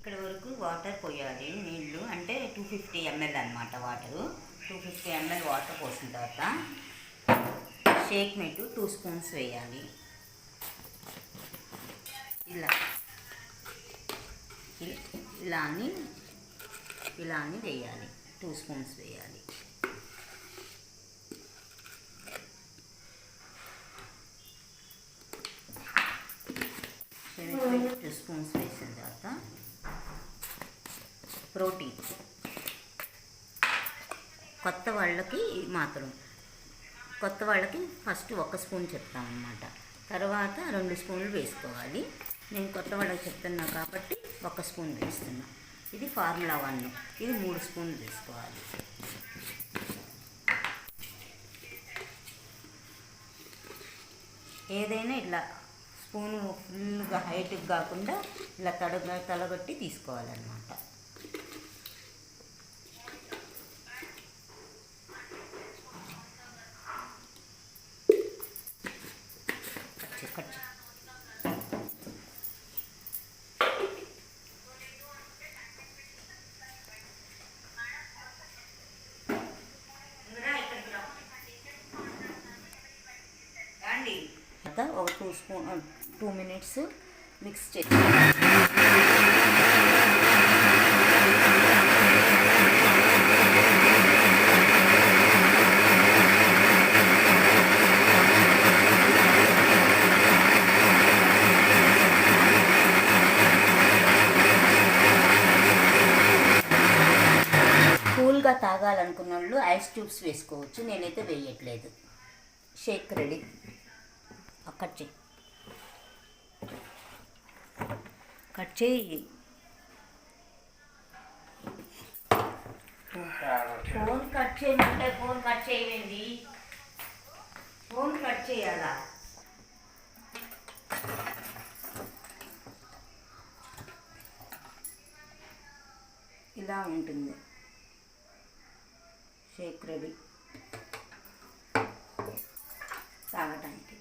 ఇక్కడ వరకు వాటర్ పోయాలి, నీళ్ళు అంటే 250 ml అనమాట. వాటరు 250 ml వాటర్ పోసిన తర్వాత షేక్ మేట్ 2 స్పూన్స్ వేయాలి. ఇలా అని వేయాలి. 2 స్పూన్స్ వేయాలి. షేక్ 2 స్పూన్స్ వేసిన తర్వాత ప్రోటీన్ కొత్త వాళ్ళకి మాత్రం, కొత్త వాళ్ళకి ఫస్ట్ 1 స్పూన్ చెప్తామన్నమాట. తర్వాత 2 స్పూన్లు వేసుకోవాలి. నేను కొత్త వాళ్ళకి చెప్తున్నా కాబట్టి 1 స్పూన్ వేస్తున్నా. ఇది ఫార్ములా 1. ఇది 3 స్పూన్లు వేసుకోవాలి. ఏదైనా ఇట్లా స్పూను ఫుల్గా హైట్కి కాకుండా ఇలా తలగొట్టి తీసుకోవాలన్నమాట. ఒక 2 మినిట్స్ మిక్స్ చేసి కూల్గా తాగాలనుకున్న వాళ్ళు ఐస్ ట్యూబ్స్ వేసుకోవచ్చు. నేనైతే వేయట్లేదు. షేక్ రెడీ. కట్ చేయి. ఫోన్ కట్ చేయమంటే ఫోన్ కట్ చేయండి. ఫోన్ కట్ చేయాలా? ఇలా ఉంటుంది షేక్ రెడీ తాగటానికి.